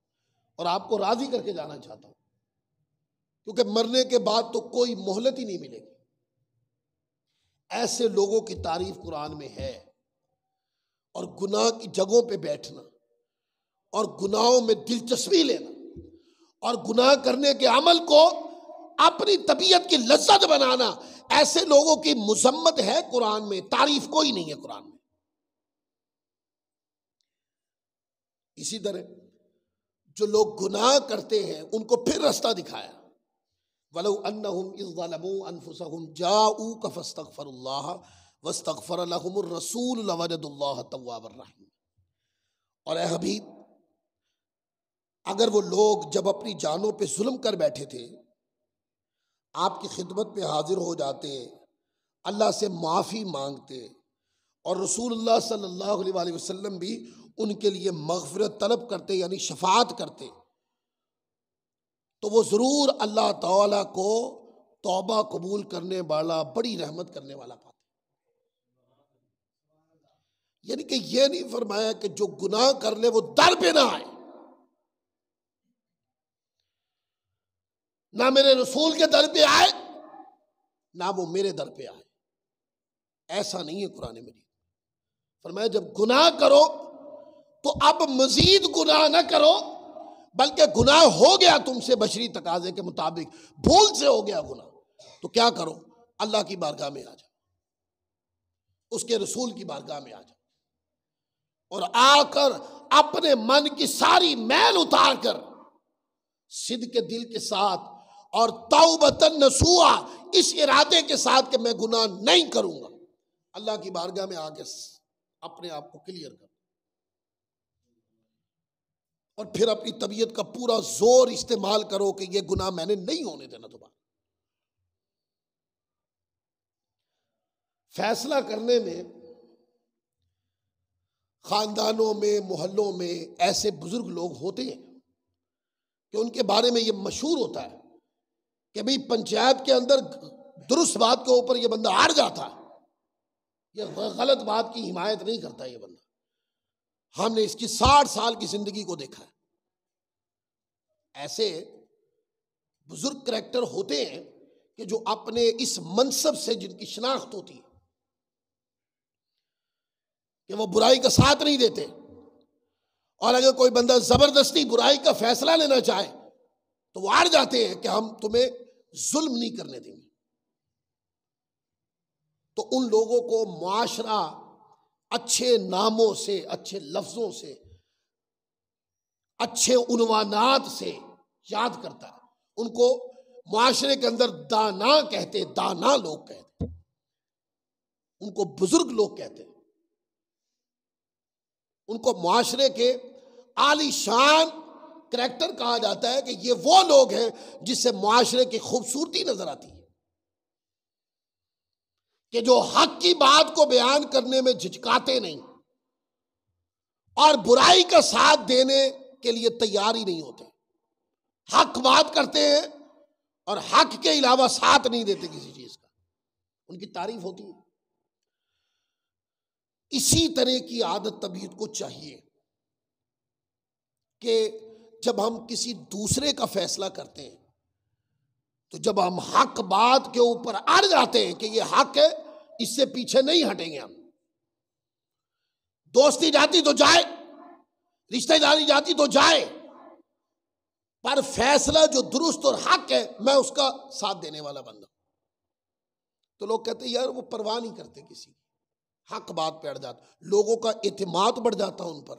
اور آپ کو راضی کر کے جانا چاہتا ہوں، کیونکہ مرنے کے بعد تو کوئی مہلت ہی نہیں ملے گی۔ ایسے لوگوں کی تعریف قرآن میں ہے۔ اور گناہ کی جگہوں پہ بیٹھنا اور گناہوں میں دلچسپی لینا اور گناہ کرنے کے عمل کو اپنی طبیعت کی لذت بنانا، ایسے لوگوں کی مذمت ہے قرآن میں، تعریف کوئی نہیں ہے قرآن میں۔ اسی طرح جو لوگ گناہ کرتے ہیں ان کو پھر رستہ دکھایا، وَلَوْ أَنَّهُمْ إِذْ ظَلَمُوا أَنفُسَهُمْ جَاءُوكَ فَاسْتَغْفَرُوا اللَّهَ وَاسْتَغْفَرَ لَهُمُ الرَّسُولُ لَوَجَدُوا اللَّهَ تَوَّابًا رَحِيمًا۔ اور اے حبیب، اگر وہ لوگ جب اپنی جانوں پہ ظلم کر بیٹھے تھے آپ کی خدمت پہ حاضر ہو جاتے، اللہ سے معافی مانگتے اور رسول اللہ صلی اللہ علیہ وسلم بھی ان کے لیے مغفرت طلب کرتے، یعنی شفاعت کرتے، تو وہ ضرور اللہ تعالیٰ کو توبہ قبول کرنے والا، بڑی رحمت کرنے والا پاتے۔ یعنی کہ یہ نہیں فرمایا کہ جو گناہ کر لے وہ در پہ نہ آئے، نہ میرے رسول کے در پہ آئے نہ وہ میرے در پہ آئے۔ ایسا نہیں ہے قرآن مجید۔ فرمایا جب گناہ کرو تو اب مزید گناہ نہ کرو، بلکہ گناہ ہو گیا تم سے بشری تقاضے کے مطابق، بھول سے ہو گیا گناہ، تو کیا کرو؟ اللہ کی بارگاہ میں آ جاؤ، اس کے رسول کی بارگاہ میں آ جاؤ، اور آ کر اپنے من کی ساری میل اتار کر صدق کے دل کے ساتھ اور توبۃ نصوحا، اس ارادے کے ساتھ کہ میں گناہ نہیں کروں گا، اللہ کی بارگاہ میں آ کے اپنے آپ کو کلیئر کر، اور پھر اپنی طبیعت کا پورا زور استعمال کرو کہ یہ گناہ میں نے نہیں ہونے دینا دوبارہ۔ فیصلہ کرنے میں خاندانوں میں، محلوں میں ایسے بزرگ لوگ ہوتے ہیں کہ ان کے بارے میں یہ مشہور ہوتا ہے کہ بھئی پنچایت کے اندر درست بات کے اوپر یہ بندہ ہار جاتا ہے، یہ غلط بات کی حمایت نہیں کرتا یہ بندہ۔ ہم نے اس کی 60 سال کی زندگی کو دیکھا ہے۔ ایسے بزرگ کریکٹر ہوتے ہیں کہ جو اپنے اس منصب سے جن کی شناخت ہوتی ہے کہ وہ برائی کا ساتھ نہیں دیتے، اور اگر کوئی بندہ زبردستی برائی کا فیصلہ لینا چاہے تو وہ ہار جاتے ہیں کہ ہم تمہیں ظلم نہیں کرنے دیں گے۔ تو ان لوگوں کو معاشرہ اچھے ناموں سے، اچھے لفظوں سے، اچھے عنوانات سے یاد کرتا ہے۔ ان کو معاشرے کے اندر دانا کہتے، دانا لوگ کہتے، ان کو بزرگ لوگ کہتے، ان کو معاشرے کے عالی شان کریکٹر کہا جاتا ہے کہ یہ وہ لوگ ہیں جس سے معاشرے کی خوبصورتی نظر آتی ہے، کہ جو حق کی بات کو بیان کرنے میں جھجکاتے نہیں اور برائی کا ساتھ دینے کے لیے تیار ہی نہیں ہوتے، حق بات کرتے ہیں اور حق کے علاوہ ساتھ نہیں دیتے کسی چیز کا، ان کی تعریف ہوتی ہے۔ اسی طرح کی عادت طبیعت کو چاہیے کہ جب ہم کسی دوسرے کا فیصلہ کرتے ہیں تو جب ہم حق بات کے اوپر اڑ جاتے ہیں کہ یہ حق ہے، اس سے پیچھے نہیں ہٹیں گے ہم، دوستی جاتی تو جائے، رشتہ داری جاتی تو جائے، پر فیصلہ جو درست اور حق ہے میں اس کا ساتھ دینے والا بندہ۔ تو لوگ کہتے ہیں یار وہ پرواہ نہیں کرتے کسی، حق بات پہ اڑ جاتا، لوگوں کا اعتماد بڑھ جاتا ان پر۔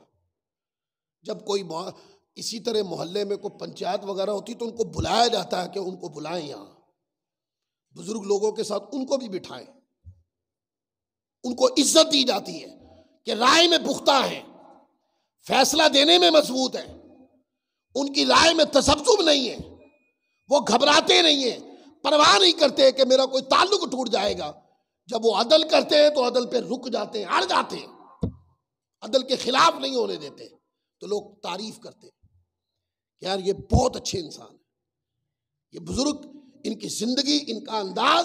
جب کوئی اسی طرح محلے میں کوئی پنچایت وغیرہ ہوتی تو ان کو بلایا جاتا ہے کہ ان کو بلائیں، یہاں بزرگ لوگوں کے ساتھ ان کو بھی بٹھائیں، ان کو عزت دی جاتی ہے کہ رائے میں پختہ ہیں، فیصلہ دینے میں مضبوط ہیں، ان کی رائے میں تذبذب نہیں ہے، وہ گھبراتے نہیں ہیں، پرواہ نہیں کرتے کہ میرا کوئی تعلق ٹوٹ جائے گا۔ جب وہ عدل کرتے ہیں تو عدل پہ رک جاتے ہیں، اڑ جاتے ہیں، عدل کے خلاف نہیں ہونے دیتے، تو لوگ تعریف کرتے ہیں کہ یار یہ بہت اچھے انسان ہیں، یہ بزرگ، ان کی زندگی، ان کا انداز،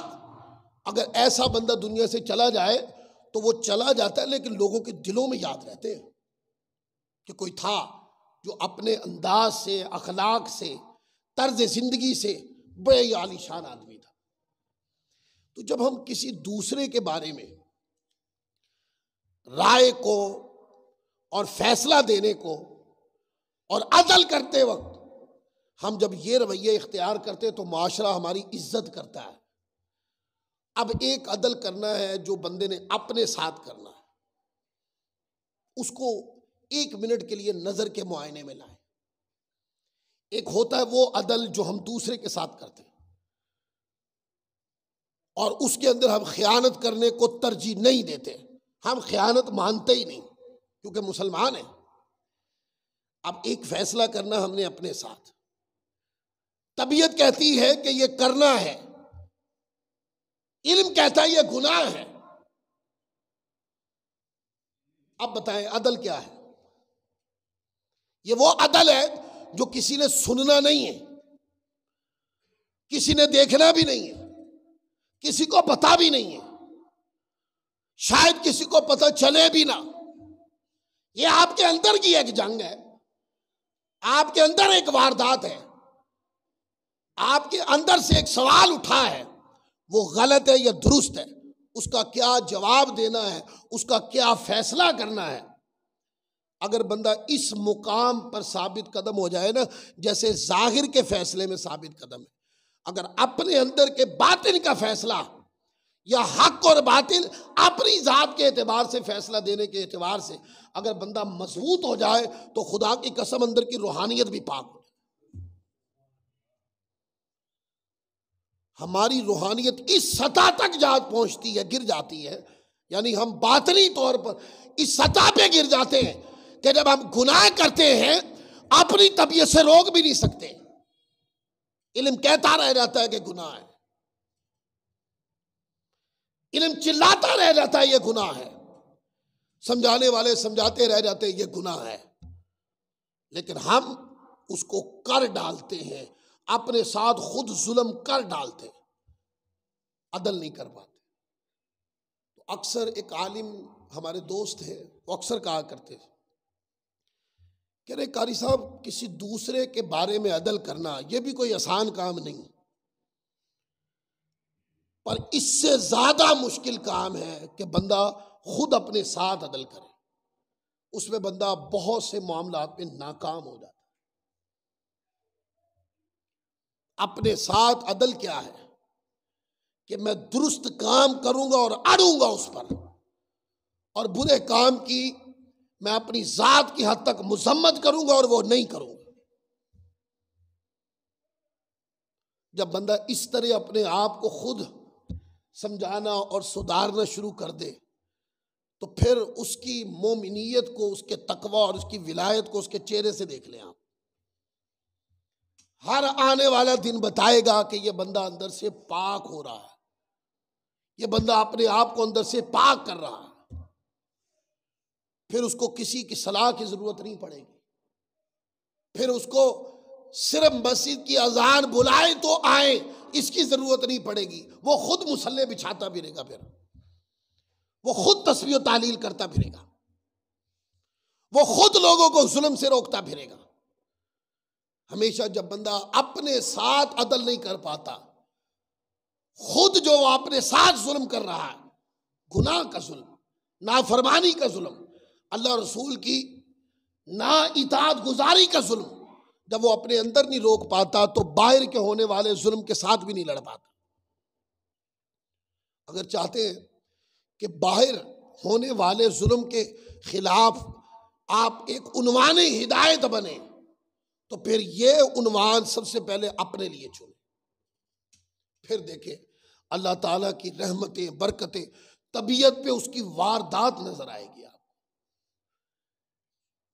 اگر ایسا بندہ دنیا سے چلا جائے تو وہ چلا جاتا ہے لیکن لوگوں کے دلوں میں یاد رہتے ہیں کہ کوئی تھا جو اپنے انداز سے، اخلاق سے، طرز زندگی سے بڑے عالی شان آدمی تھا۔ تو جب ہم کسی دوسرے کے بارے میں رائے کو اور فیصلہ دینے کو اور عدل کرتے وقت ہم جب یہ رویہ اختیار کرتے تو معاشرہ ہماری عزت کرتا ہے۔ اب ایک عدل کرنا ہے جو بندے نے اپنے ساتھ کرنا ہے، اس کو 1 منٹ کے لیے نظر کے معائنے میں لائیں۔ ایک ہوتا ہے وہ عدل جو ہم دوسرے کے ساتھ کرتے ہیں اور اس کے اندر ہم خیانت کرنے کو ترجیح نہیں دیتے، ہم خیانت مانتے ہی نہیں کیونکہ مسلمان ہیں۔ اب ایک فیصلہ کرنا ہم نے اپنے ساتھ، طبیعت کہتی ہے کہ یہ کرنا ہے، علم کہتا ہے یہ گناہ ہے۔ اب بتائیں عدل کیا ہے؟ یہ وہ عدل ہے جو کسی نے سننا نہیں ہے، کسی نے دیکھنا بھی نہیں ہے، کسی کو پتا بھی نہیں ہے، شاید کسی کو پتہ چلے بھی نہ۔ یہ آپ کے اندر کی ایک جنگ ہے، آپ کے اندر ایک واردات ہے، آپ کے اندر سے ایک سوال اٹھا ہے، وہ غلط ہے یا درست ہے، اس کا کیا جواب دینا ہے، اس کا کیا فیصلہ کرنا ہے، اگر بندہ اس مقام پر ثابت قدم ہو جائے نا، جیسے ظاہر کے فیصلے میں ثابت قدم ہے، اگر اپنے اندر کے باطن کا فیصلہ یا حق اور باطل اپنی ذات کے اعتبار سے فیصلہ دینے کے اعتبار سے اگر بندہ مضبوط ہو جائے تو خدا کی قسم اندر کی روحانیت بھی پاک ہو جائے۔ ہماری روحانیت اس سطح تک پہنچتی ہے، گر جاتی ہے، یعنی ہم باطنی طور پر اس سطح پہ گر جاتے ہیں کہ جب ہم گناہ کرتے ہیں اپنی طبیعت سے روک بھی نہیں سکتے، علم کہتا رہ جاتا ہے کہ گناہ ہے، علم چلاتا رہ جاتا ہے یہ گناہ ہے، سمجھانے والے سمجھاتے رہ جاتے ہیں یہ گناہ ہے، لیکن ہم اس کو کر ڈالتے ہیں، اپنے ساتھ خود ظلم کر ڈالتے ہیں، عدل نہیں کر پاتے۔ تو اکثر ایک عالم ہمارے دوست ہیں، وہ اکثر کہا کرتے ہیں کہ رے قاری صاحب، کسی دوسرے کے بارے میں عدل کرنا یہ بھی کوئی آسان کام نہیں، پر اس سے زیادہ مشکل کام ہے کہ بندہ خود اپنے ساتھ عدل کرے، اس میں بندہ بہت سے معاملات میں ناکام ہو جاتا ہے۔ اپنے ساتھ عدل کیا ہے کہ میں درست کام کروں گا اور اڑوں گا اس پر، اور برے کام کی میں اپنی ذات کی حد تک مذمت کروں گا اور وہ نہیں کروں گا۔ جب بندہ اس طرح اپنے آپ کو خود سمجھانا اور سدھارنا شروع کر دے تو پھر اس کی مومنیت کو، اس کے تقوی اور اس کی ولایت کو اس کے چہرے سے دیکھ لیں آپ۔ ہر آنے والا دن بتائے گا کہ یہ بندہ اندر سے پاک ہو رہا ہے، یہ بندہ اپنے آپ کو اندر سے پاک کر رہا ہے، پھر اس کو کسی کی صلاح کی ضرورت نہیں پڑے گی، پھر اس کو صرف مسجد کی اذان بلائے تو آئے اس کی ضرورت نہیں پڑے گی، وہ خود مصلی بچھاتا پھرے گا، پھر وہ خود تسبیح و تحلیل کرتا پھرے گا، وہ خود لوگوں کو ظلم سے روکتا پھرے گا۔ ہمیشہ جب بندہ اپنے ساتھ عدل نہیں کر پاتا، خود جو اپنے ساتھ ظلم کر رہا ہے، گناہ کا ظلم، نافرمانی کا ظلم، اللہ رسول کی نا اطاعت گزاری کا ظلم، جب وہ اپنے اندر نہیں روک پاتا تو باہر کے ہونے والے ظلم کے ساتھ بھی نہیں لڑ پاتا۔ اگر چاہتے ہیں کہ باہر ہونے والے ظلم کے خلاف آپ ایک عنوان ہدایت بنے تو پھر یہ عنوان سب سے پہلے اپنے لیے چنیں، پھر دیکھیں اللہ تعالیٰ کی رحمتیں، برکتیں، طبیعت پہ اس کی واردات نظر آئے گی۔ آپ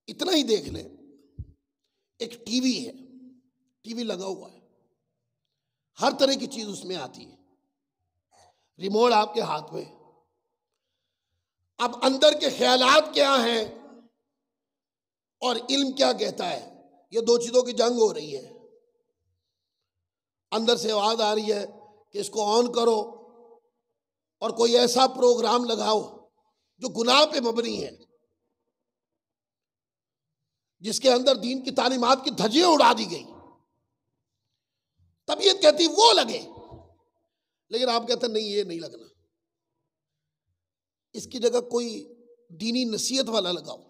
اتنا ہی دیکھ لیں، ایک ٹی وی ہے، ٹی وی لگا ہوا ہے، ہر طرح کی چیز اس میں آتی ہے، ریموٹ آپ کے ہاتھ میں، اب اندر کے خیالات کیا ہیں اور علم کیا کہتا ہے، یہ دو چیزوں کی جنگ ہو رہی ہے۔ اندر سے آواز آ رہی ہے کہ اس کو آن کرو اور کوئی ایسا پروگرام لگاؤ جو گناہ پہ مبنی ہے، جس کے اندر دین کی تعلیمات کی دھجیاں اڑا دی گئی، طبیعت کہتی وہ لگے، لیکن آپ کہتے ہیں نہیں یہ نہیں لگنا، اس کی جگہ کوئی دینی نصیحت والا لگاؤ،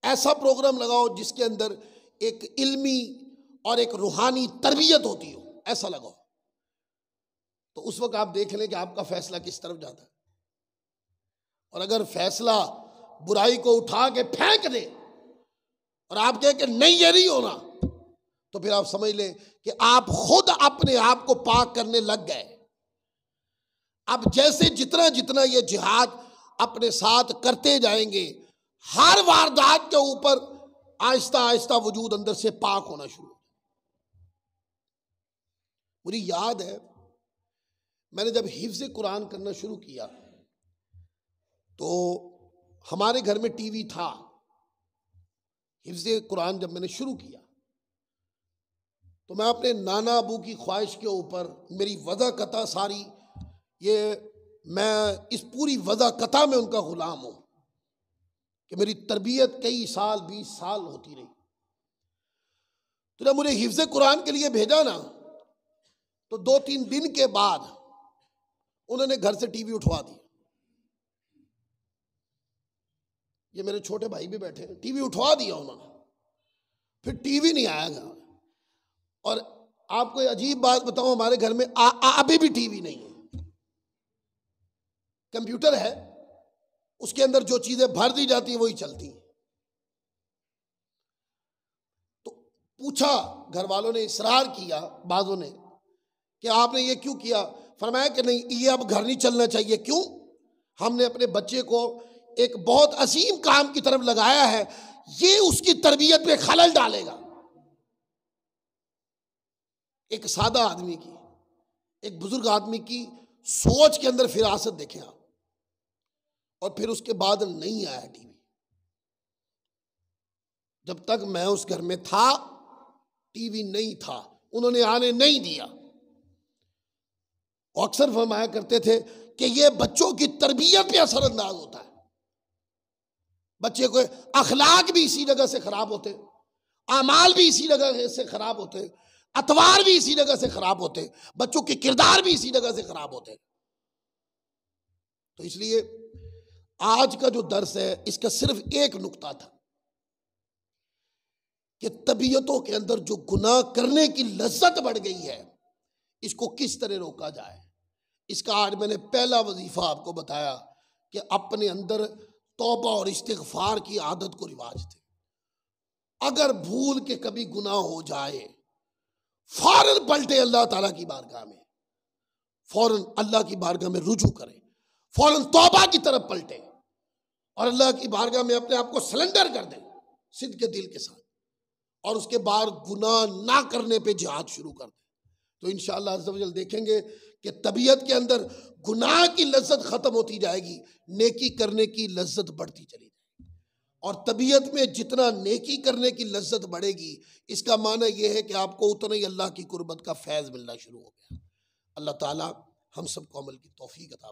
ایسا پروگرام لگاؤ جس کے اندر ایک علمی اور ایک روحانی تربیت ہوتی ہو، ایسا لگاؤ، تو اس وقت آپ دیکھ لیں کہ آپ کا فیصلہ کس طرف جاتا ہے۔ اور اگر فیصلہ برائی کو اٹھا کے پھینک دے اور آپ کہیں کہ نہیں یہ نہیں ہونا، تو پھر آپ سمجھ لیں کہ آپ خود اپنے آپ کو پاک کرنے لگ گئے۔ اب جیسے جتنا جتنا یہ جہاد اپنے ساتھ کرتے جائیں گے، ہر واردات کے اوپر آہستہ آہستہ وجود اندر سے پاک ہونا شروع۔ مجھے یاد ہے میں نے جب حفظ قرآن کرنا شروع کیا تو ہمارے گھر میں ٹی وی تھا، حفظ قرآن جب میں نے شروع کیا تو میں اپنے نانا ابو کی خواہش کے اوپر، میری وضع قطع ساری، یہ میں اس پوری وضع قطع میں ان کا غلام ہوں کہ میری تربیت کئی سال 20 سال ہوتی رہی۔ تو جب مجھے حفظ قرآن کے لیے بھیجا نا تو 2-3 دن کے بعد انہوں نے گھر سے ٹی وی اٹھوا دیا. یہ میرے چھوٹے بھائی بھی بیٹھے ہیں, ٹی وی اٹھوا دیا انہوں نے, پھر ٹی وی نہیں آیا گا. اور آپ کو عجیب بات بتاؤں, ہمارے گھر میں ابھی بھی ٹی وی نہیں ہے. کمپیوٹر ہے, اس کے اندر جو چیزیں بھر دی جاتی ہیں وہی چلتی ہیں. تو پوچھا, گھر والوں نے اصرار کیا بعضوں نے کہ آپ نے یہ کیوں کیا؟ فرمایا کہ نہیں, یہ اب گھر نہیں چلنا چاہیے. کیوں؟ ہم نے اپنے بچے کو ایک بہت عظیم کام کی طرف لگایا ہے, یہ اس کی تربیت پہ خلل ڈالے گا. ایک سادہ آدمی کی, ایک بزرگ آدمی کی سوچ کے اندر فراست دیکھیں آپ. اور پھر اس کے بعد نہیں آیا ٹی وی. جب تک میں اس گھر میں تھا ٹی وی نہیں تھا, انہوں نے آنے نہیں دیا. اکثر فرمایا کرتے تھے کہ یہ بچوں کی تربیت پہ اثر انداز ہوتا ہے. بچے کو اخلاق بھی اسی جگہ سے خراب ہوتے, اعمال بھی اسی جگہ سے خراب ہوتے, اطوار بھی اسی جگہ سے خراب ہوتے, بچوں کے کردار بھی اسی جگہ سے خراب ہوتے. تو اس لیے آج کا جو درس ہے اس کا صرف ایک نقطہ تھا کہ طبیعتوں کے اندر جو گناہ کرنے کی لذت بڑھ گئی ہے اس کو کس طرح روکا جائے. اس کا آج میں نے پہلا وظیفہ آپ کو بتایا کہ اپنے اندر توبہ اور استغفار کی عادت کو رواج دے. اگر بھول کے کبھی گناہ ہو جائے فوراً پلٹے اللہ تعالیٰ کی بارگاہ میں, فوراً اللہ کی بارگاہ میں رجوع کریں, فوراً توبہ کی طرف پلٹیں اور اللہ کی بارگاہ میں اپنے آپ کو سلنڈر کر دیں صدق کے دل کے ساتھ, اور اس کے بعد گناہ نہ کرنے پہ جہاد شروع کر دیں. تو انشاءاللہ عز و جل دیکھیں گے کہ طبیعت کے اندر گناہ کی لذت ختم ہوتی جائے گی, نیکی کرنے کی لذت بڑھتی چلی جائے گی. اور طبیعت میں جتنا نیکی کرنے کی لذت بڑھے گی اس کا معنی یہ ہے کہ آپ کو اتنا ہی اللہ کی قربت کا فیض ملنا شروع ہو گیا. اللہ تعالی ہم سب کو عمل کی توفیق عطا